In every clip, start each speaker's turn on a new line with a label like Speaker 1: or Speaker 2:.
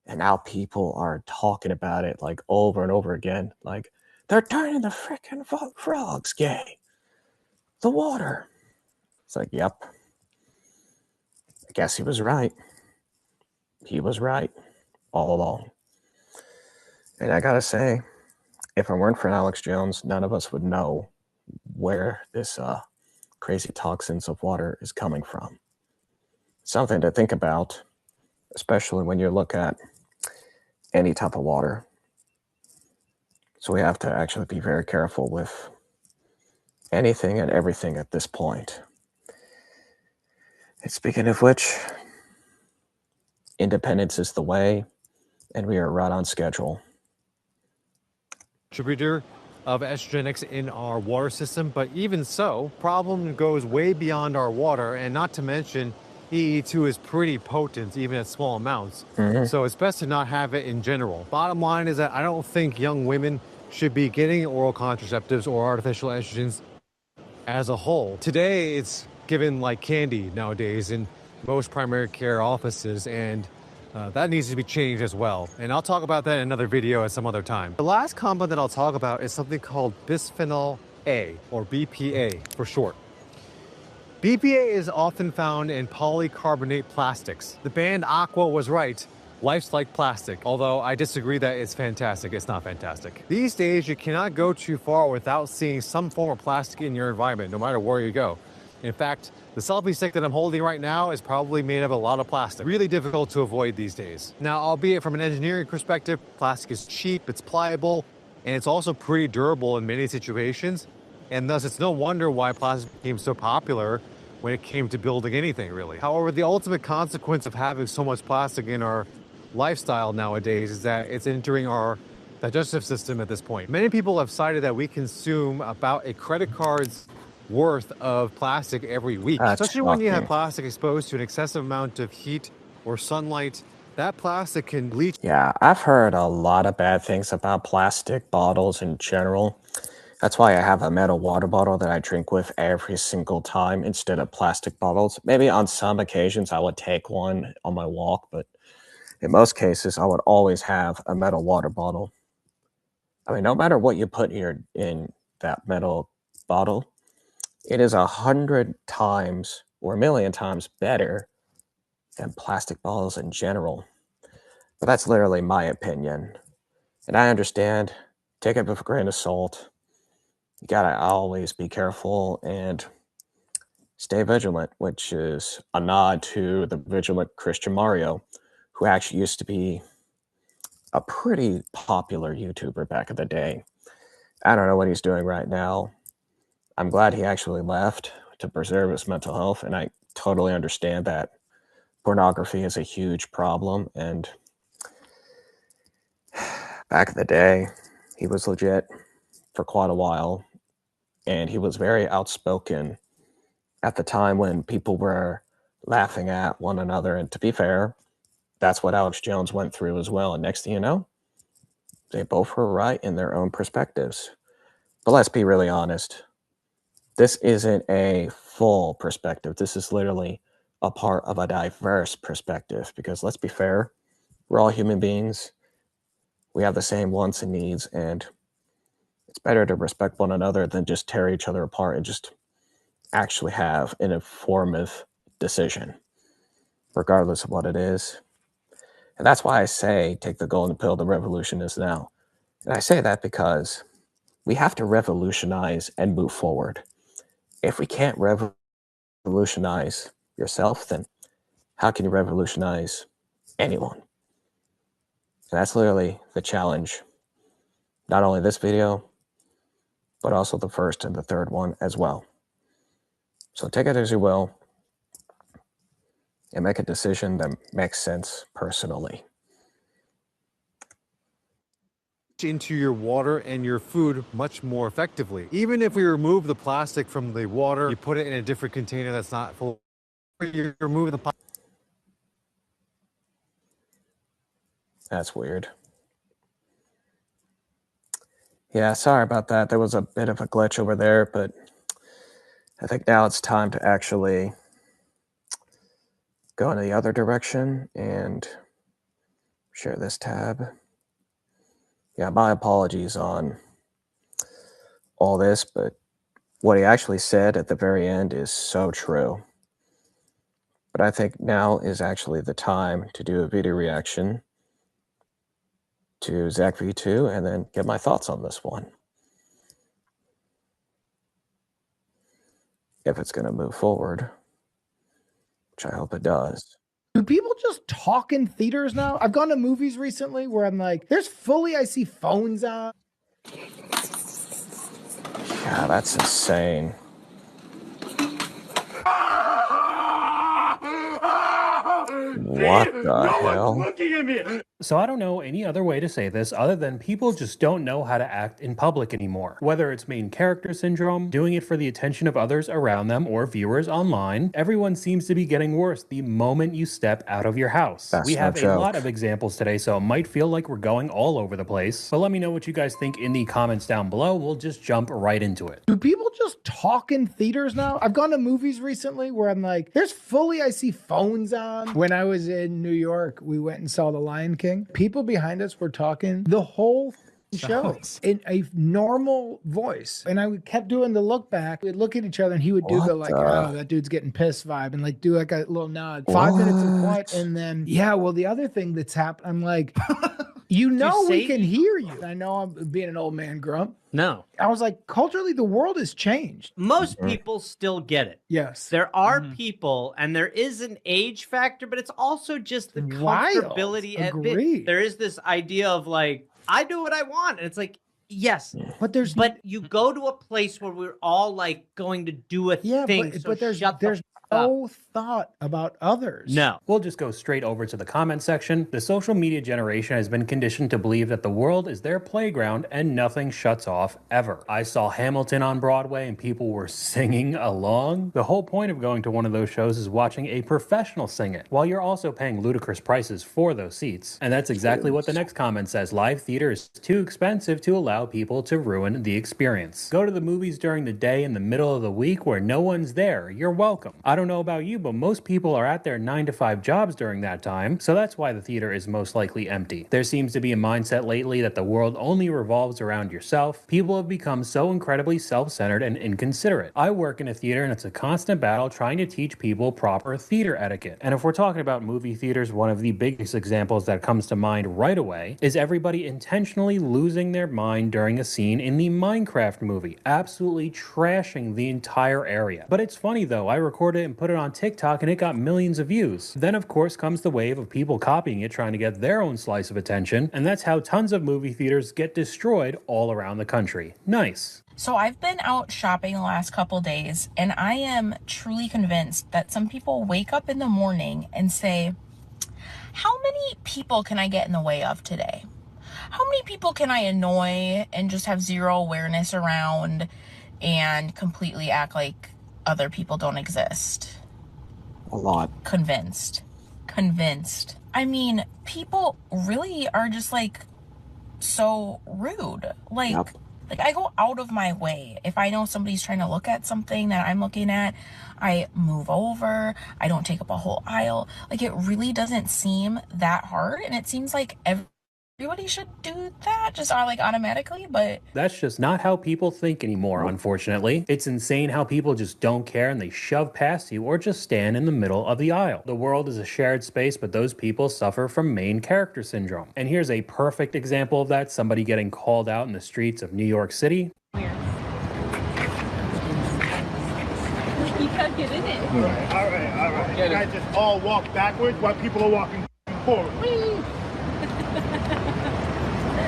Speaker 1: And now people are talking about it like over and over again. Like, they're turning the freaking frogs gay. The water. It's like, yep. I guess he was right. He was right all along. And I gotta say, if it weren't for Alex Jones, none of us would know where this crazy toxins of water is coming from. Something to think about, especially when you look at any type of water. So we have to actually be very careful with anything and everything at this point. And speaking of which, independence is the way, and we are right on schedule.
Speaker 2: Contributor of estrogenics in our water system, but even so, problem goes way beyond our water, and not to mention EE2 is pretty potent even at small amounts. So it's best to not have it in general. Bottom line is that I don't think young women should be getting oral contraceptives or artificial estrogens as a whole. Today it's given like candy nowadays in most primary care offices, and that needs to be changed as well. And I'll talk about that in another video at some other time. The last compound that I'll talk about is something called bisphenol A, or BPA for short. BPA is often found in polycarbonate plastics. The band Aqua was right. Life's like plastic, although I disagree that it's fantastic. It's not fantastic. These days, you cannot go too far without seeing some form of plastic in your environment, no matter where you go. In fact, the selfie stick that I'm holding right now is probably made of a lot of plastic. Really difficult to avoid these days. Now, albeit from an engineering perspective, plastic is cheap, it's pliable, and it's also pretty durable in many situations. And thus, it's no wonder why plastic became so popular when it came to building anything, really. However, the ultimate consequence of having so much plastic in our lifestyle nowadays is that it's entering our digestive system at this point. Many people have cited that we consume about a credit card's worth of plastic every week.
Speaker 1: That's
Speaker 2: Especially when you have
Speaker 1: shocking.
Speaker 2: plastic exposed to an excessive amount of heat or sunlight, that plastic can leach.
Speaker 1: Yeah, I've heard a lot of bad things about plastic bottles in general. That's why I have a metal water bottle that I drink with every single time instead of plastic bottles. Maybe on some occasions I would take one on my walk, but in most cases I would always have a metal water bottle. I mean, no matter what you put in that metal bottle, it is 100 times or a million times better than plastic bottles in general. But that's literally my opinion. And I understand, take it with a grain of salt. You gotta always be careful and stay vigilant, which is a nod to the vigilant Christian Mario, who actually used to be a pretty popular YouTuber back in the day. I don't know what he's doing right now. I'm glad he actually left to preserve his mental health, and I totally understand that pornography is a huge problem. And back in the day, he was legit for quite a while, and he was very outspoken at the time when people were laughing at one another. And to be fair, that's what Alex Jones went through as well. And next thing you know, they both were right in their own perspectives. But let's be really honest. This isn't a full perspective. This is literally a part of a diverse perspective, because let's be fair, we're all human beings. We have the same wants and needs, and it's better to respect one another than just tear each other apart and just actually have an informative decision, regardless of what it is. And that's why I say take the golden pill, the revolution is now. And I say that because we have to revolutionize and move forward. If we can't revolutionize yourself, then how can you revolutionize anyone? And that's literally the challenge. Not only this video, but also the first and the third one as well. So take it as you will and make a decision that makes sense personally.
Speaker 2: Into your water and your food much more effectively. Even if we remove the plastic from the water, you put it in a different container that's not full. You remove the plastic.
Speaker 1: That's weird. Yeah, sorry about that. There was a bit of a glitch over there, but I think now it's time to actually go in the other direction and Share this tab. Yeah, my apologies on all this, but what he actually said at the very end is so true. But I think now is actually the time to do a video reaction to Zach V2 and then get my thoughts on this one. If it's going to move forward, which I hope it does.
Speaker 3: Do people just talk in theaters now? I've gone to movies recently where I'm like, I see phones on.
Speaker 1: Yeah, that's insane. What the hell?
Speaker 4: So I don't know any other way to say this other than people just don't know how to act in public anymore. Whether it's main character syndrome, doing it for the attention of others around them or viewers online, everyone seems to be getting worse the moment you step out of your house.
Speaker 1: That's
Speaker 4: we
Speaker 1: no
Speaker 4: have a
Speaker 1: joke.
Speaker 4: lot of examples today, so it might feel like we're going all over the place. But let me know what you guys think in the comments down below. We'll just jump right into it.
Speaker 3: Do people just talk in theaters now? I've gone to movies recently where I'm like, I see phones on. When I was in New York, we went and saw The Lion King. People behind us were talking the whole show in a normal voice. And I kept doing the look back. We'd look at each other and he would do the like, oh, that dude's getting pissed vibe and like do like a little nod. 5 minutes of quiet. And then, yeah, well, the other thing that's happened, I'm like, we can hear you. I know I'm being an old man grump.
Speaker 5: No.
Speaker 3: I was like, culturally, the world has changed.
Speaker 5: Most people still get it.
Speaker 3: Yes.
Speaker 5: There are people, and there is an age factor, but it's also just the comfortability.
Speaker 3: Agreed.
Speaker 5: There is this idea of like, I do what I want. And it's like, yes. But you go to a place where we're all like going to do a thing.
Speaker 3: But there's no thought about others.
Speaker 5: No.
Speaker 4: We'll just go straight over to the comment section. The social media generation has been conditioned to believe that the world is their playground and nothing shuts off ever. I saw Hamilton on Broadway and people were singing along. The whole point of going to one of those shows is watching a professional sing it, while you're also paying ludicrous prices for those seats. And that's exactly what the next comment says. Live theater is too expensive to allow people to ruin the experience. Go to the movies during the day in the middle of the week where no one's there. You're welcome. I don't know about you, but most people are at their 9-to-5 jobs during that time, so that's why the theater is most likely empty. There seems to be a mindset lately that the world only revolves around yourself. People have become so incredibly self-centered and inconsiderate. I work in a theater and it's a constant battle trying to teach people proper theater etiquette. And if we're talking about movie theaters, one of the biggest examples that comes to mind right away is everybody intentionally losing their mind during a scene in the Minecraft movie, absolutely trashing the entire area. But it's funny though, I recorded it and put it on TikTok and it got millions of views. Then of course comes the wave of people copying it, trying to get their own slice of attention, and that's how tons of movie theaters get destroyed all around the country. Nice.
Speaker 6: So I've been out shopping the last couple days and I am truly convinced that some people wake up in the morning and say, how many people can I get in the way of today? How many people can I annoy and just have zero awareness around and completely act like other people don't exist?
Speaker 1: A lot.
Speaker 6: Convinced. I mean, people really are just like so rude. Like I go out of my way. If I know somebody's trying to look at something that I'm looking at, I move over. I don't take up a whole aisle. Like, it really doesn't seem that hard. And it seems like everybody should do that just like automatically, but
Speaker 4: that's just not how people think anymore, unfortunately. It's insane how people just don't care and they shove past you or just stand in the middle of the aisle. The world is a shared space, but those people suffer from main character syndrome. And here's a perfect example of that, somebody getting called out in the streets of New York City.
Speaker 7: Weird. You can't get in it.
Speaker 8: All right. You guys just all walk backwards while people are walking forward.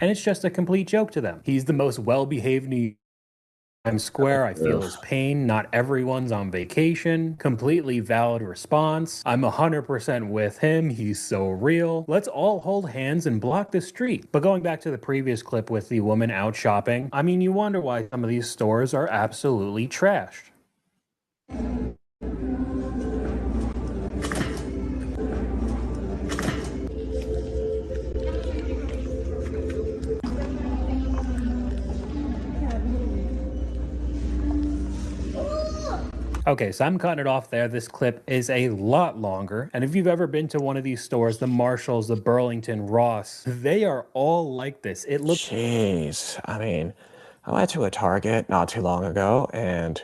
Speaker 4: And it's just a complete joke to them. He's the most well-behaved New York. Times Square, I feel his pain. Not everyone's on vacation. Completely valid response. I'm 100% with him. He's so real. Let's all hold hands and block the street. But going back to the previous clip with the woman out shopping, I mean, you wonder why some of these stores are absolutely trashed. Okay, so I'm cutting it off there. This clip is a lot longer. And if you've ever been to one of these stores, the Marshalls, the Burlington, Ross, they are all like this. It looks...
Speaker 1: Jeez. I mean, I went to a Target not too long ago, and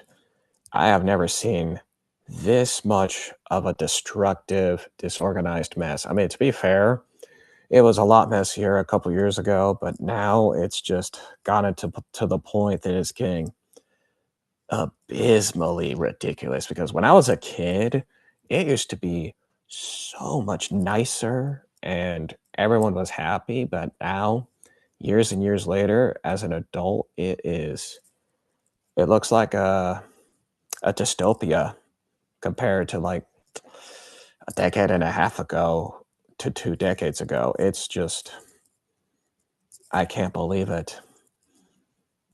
Speaker 1: I have never seen this much of a destructive, disorganized mess. I mean, to be fair, it was a lot messier a couple years ago, but now it's just gotten to the point that it's getting abysmally ridiculous. Because when I was a kid, it used to be so much nicer and everyone was happy, but now, years and years later, as an adult, it looks like a dystopia compared to like a decade and a half ago to 2 decades ago. It's just, I can't believe it.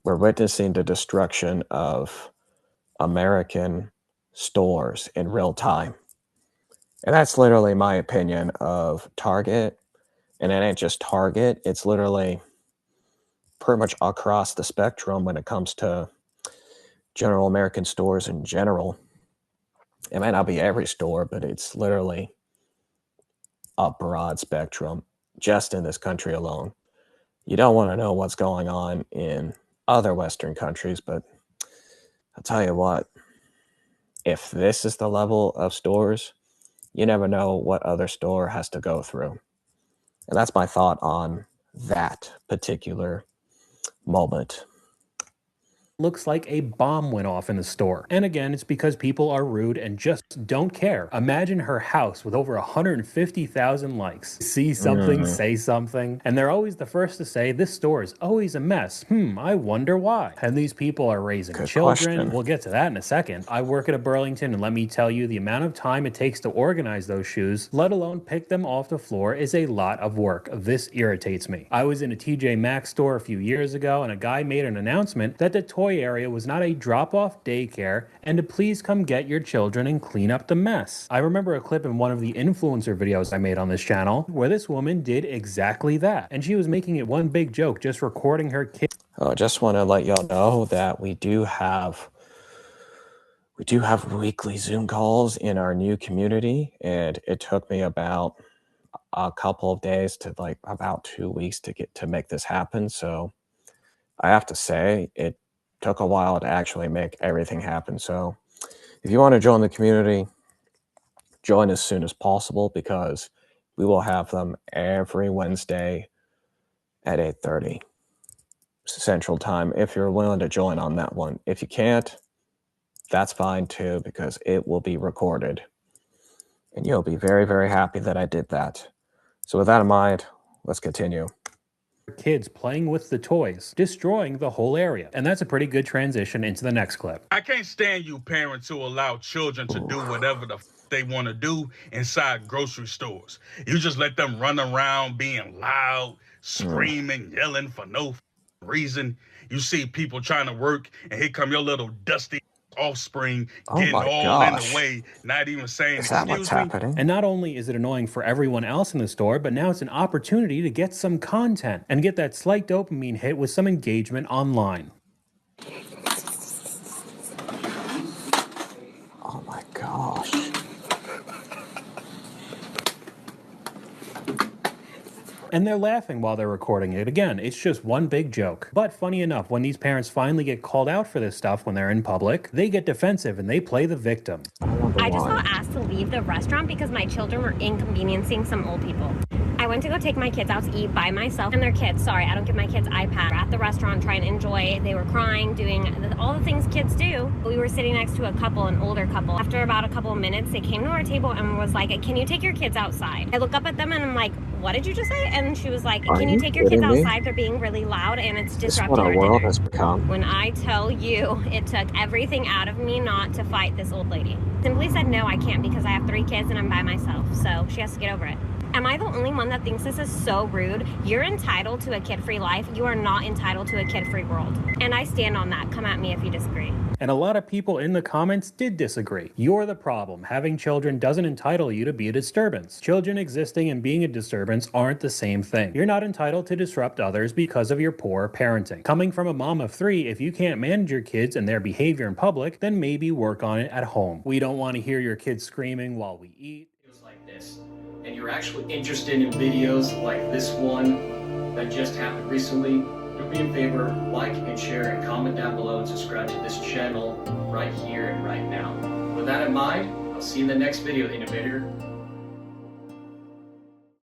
Speaker 1: We're witnessing the destruction of American stores in real time. And that's literally my opinion of Target. And it ain't just Target, it's literally pretty much across the spectrum when it comes to general American stores in general. It might not be every store, but it's literally a broad spectrum just in this country alone. You don't want to know what's going on in other Western countries, but I'll tell you what, if this is the level of stores, you never know what other store has to go through. And that's my thought on that particular moment.
Speaker 4: Looks like a bomb went off in the store. And again, it's because people are rude and just don't care. Imagine her house with over 150,000 likes. See something, say something. And they're always the first to say, this store is always a mess. I wonder why. And these people are raising children.
Speaker 1: Question.
Speaker 4: We'll get to that in a second. I work at a Burlington, and let me tell you, the amount of time it takes to organize those shoes, let alone pick them off the floor, is a lot of work. This irritates me. I was in a TJ Maxx store a few years ago, and a guy made an announcement that the toy area was not a drop-off daycare and to please come get your children and clean up the mess. I remember a clip in one of the influencer videos I made on this channel where this woman did exactly that, and she was making it one big joke, just recording her kid.
Speaker 1: I just want to let y'all know that we do have weekly Zoom calls in our new community, and it took me about a couple of days to like about 2 weeks to make this happen. So I have to say it took a while to actually make everything happen. So if you want to join the community, join as soon as possible, because we will have them every Wednesday at 8:30 Central Time if you're willing to join on that one. If you can't, that's fine too, because it will be recorded. And you'll be very, very happy that I did that. So with that in mind, let's continue.
Speaker 4: Kids playing with the toys, destroying the whole area. And that's a pretty good transition into the next clip.
Speaker 9: I can't stand you parents who allow children to do whatever they want to do inside grocery stores. You just let them run around being loud, screaming, yelling for no reason. You see people trying to work, and here come your little dusty offspring getting all in the way, not even saying excuse me.
Speaker 4: And not only is it annoying for everyone else in the store, but now it's an opportunity to get some content and get that slight dopamine hit with some engagement online.
Speaker 1: Oh my gosh.
Speaker 4: And they're laughing while they're recording it. Again, it's just one big joke. But funny enough, when these parents finally get called out for this stuff when they're in public, they get defensive and they play the victim.
Speaker 10: I just got asked to leave the restaurant because my children were inconveniencing some old people. I went to go take my kids out to eat by myself and their kids. Sorry, I don't give my kids iPad. We're at the restaurant trying to enjoy. They were crying, doing all the things kids do. We were sitting next to a couple, an older couple. After about a couple of minutes, they came to our table and was like, can you take your kids outside? I look up at them and I'm like, what did you just say? And she was like, can you take your kids outside? They're being really loud and it's disrupting our
Speaker 1: world
Speaker 10: dinner.
Speaker 1: has become.
Speaker 10: When I tell you, it took everything out of me not to fight this old lady. Simply said, no, I can't because I have 3 kids and I'm by myself. So she has to get over it. Am I the only one that thinks this is so rude? You're entitled to a kid-free life. You are not entitled to a kid-free world. And I stand on that. Come at me if you disagree.
Speaker 4: And a lot of people in the comments did disagree. You're the problem. Having children doesn't entitle you to be a disturbance. Children existing and being a disturbance aren't the same thing. You're not entitled to disrupt others because of your poor parenting. Coming from a mom of 3, if you can't manage your kids and their behavior in public, then maybe work on it at home. We don't want to hear your kids screaming while we eat.
Speaker 11: Videos like this, and you're actually interested in videos like this one that just happened recently, do me a favor, like and share and comment down below and subscribe to this channel right here and right now. With that in mind, I'll see you in the next video, Innovator.